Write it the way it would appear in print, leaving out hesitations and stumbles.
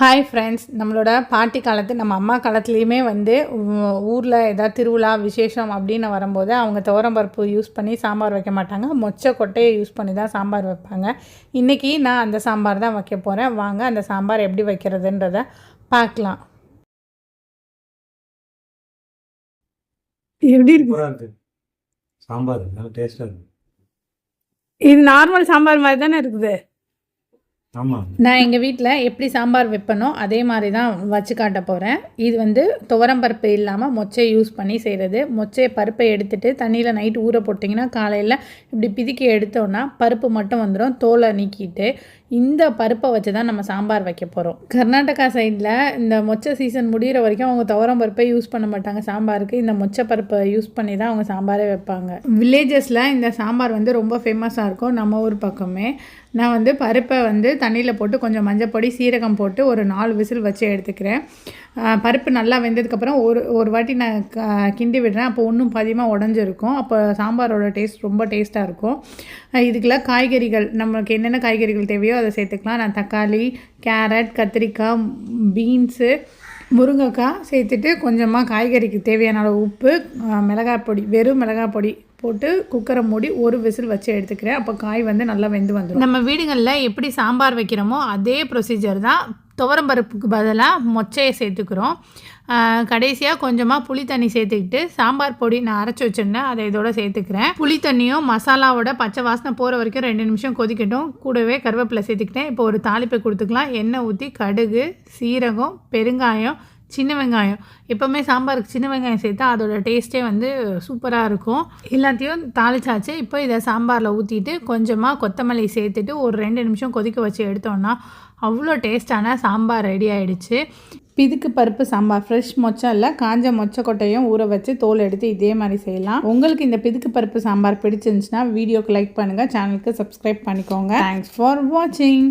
Hi friends, நம்மளோட பாட்டி காலத்து நம்ம அம்மா காலத்துலேயுமே வந்து ஊரில் ஏதாவது திருவிழா விசேஷம் அப்படின்னு வரும்போது அவங்க துவரம்பருப்பு யூஸ் பண்ணி சாம்பார் வைக்க மாட்டாங்க, மொச்சை கொட்டையை யூஸ் பண்ணி தான் சாம்பார் வைப்பாங்க. இன்றைக்கி நான் அந்த சாம்பார் தான் வைக்க போகிறேன். வாங்க அந்த சாம்பார் எப்படி வைக்கிறதுன்றதை பார்க்கலாம். எப்படி இருக்கு சாம்பார்? நல்லா டேஸ்ட்டாக இருக்குது. இது நார்மல் சாம்பார் மாதிரி தானே இருக்குது. நான் எங்கள் வீட்டில் எப்படி சாம்பார் வைப்பனோ அதே மாதிரி தான் வச்சு காட்ட போகிறேன். இது வந்து துவரம்பருப்பு இல்லாமல் மொச்சை யூஸ் பண்ணி செய்கிறது. மொச்சையை பருப்பை எடுத்துகிட்டு தண்ணியில் நைட்டு ஊற போட்டிங்கன்னா காலையில் இப்படி பிதுக்கி எடுத்தோன்னா பருப்பு மட்டும் வந்துடும். தோலை நீக்கிட்டு இந்த பருப்பை வச்சு தான் நம்ம சாம்பார் வைக்க போகிறோம். கர்நாடகா சைடில் இந்த மொச்சை சீசன் முடிகிற வரைக்கும் அவங்க துவரம்பருப்பை யூஸ் பண்ண மாட்டாங்க சாம்பாருக்கு. இந்த மொச்சை பருப்பை யூஸ் பண்ணி தான் அவங்க சாம்பாரே வைப்பாங்க. வில்லேஜஸில் இந்த சாம்பார் வந்து ரொம்ப ஃபேமஸாக இருக்கும். நம்ம ஊர் பக்கமே நான் வந்து பருப்பை வந்து தண்ணியில் போட்டு கொஞ்சம் மஞ்சப்பொடி சீரகம் போட்டு ஒரு 4 விசில் வச்சு எடுத்துக்கிறேன். பருப்பு நல்லா வெந்ததுக்கப்புறம் ஒரு வாட்டி நான் கிண்டி விடுறேன். அப்போ இன்னும் பாதியமாக உடஞ்சிருக்கும். அப்போ சாம்பாரோட டேஸ்ட் ரொம்ப டேஸ்ட்டாக இருக்கும். இதுக்கெல்லாம் காய்கறிகள் நம்மளுக்கு என்னென்ன காய்கறிகள் தேவையோ அதை சேர்த்துக்கலாம். நான் தக்காளி, கேரட், கத்திரிக்காய், பீன்ஸு, முருங்கைக்காய் சேர்த்துட்டு கொஞ்சமாக காய்கறிக்கு தேவையான அளவு உப்பு, மிளகாய் பொடி, வெறும் மிளகாய் பொடி போட்டு குக்கரை மூடி ஒரு விசில் வச்சு எடுத்துக்கிறேன். அப்போ காய் வந்து நல்லா வெந்து வந்துடும். நம்ம வீடுகளில் எப்படி சாம்பார் வைக்கிறோமோ அதே ப்ரொசீஜர் தான். துவரம்பருப்புக்கு பதிலாக மொச்சையை சேர்த்துக்கிறோம். கடைசியாக கொஞ்சமாக புளி தண்ணி சேர்த்துக்கிட்டு சாம்பார் பொடி நான் அரைச்சி வச்சுருந்தேன் அதை இதோட சேர்த்துக்கிறேன். புளி தண்ணியும் மசாலாவோட பச்சை வாசனை போகிற வரைக்கும் 2 நிமிஷம் கொதிக்கட்டும். கூடவே கருவேப்பிலை சேர்த்துக்கிட்டேன். இப்போ ஒரு தாளிப்பை கொடுத்துக்கலாம். எண்ணெய் ஊற்றி கடுகு, சீரகம், பெருங்காயம், சின்ன வெங்காயம். எப்போவுமே சாம்பாருக்கு சின்ன வெங்காயம் சேர்த்தா அதோட டேஸ்ட்டே வந்து சூப்பராக இருக்கும். எல்லாத்தையும் தாளிச்சாச்சு. இப்போ இதை சாம்பாரில் ஊற்றிட்டு கொஞ்சமாக கொத்தமல்லி சேர்த்துட்டு ஒரு 2 நிமிஷம் கொதிக்க வச்சு எடுத்தோன்னா அவ்வளோ டேஸ்டான சாம்பார் ரெடி ஆகிடுச்சு. பிதுக்கு பருப்பு சாம்பார். ஃப்ரெஷ் மொச்சை இல்லை, காஞ்ச மொச்சை கொட்டையும் ஊற வச்சு தோல் எடுத்து இதே மாதிரி செய்யலாம். உங்களுக்கு இந்த பிதுக்கு பருப்பு சாம்பார் பிடிச்சிருந்துச்சுன்னா வீடியோக்கு லைக் பண்ணுங்கள், சேனலுக்கு சப்ஸ்கிரைப் பண்ணிக்கோங்க. தேங்க்ஸ் ஃபார் வாட்சிங்.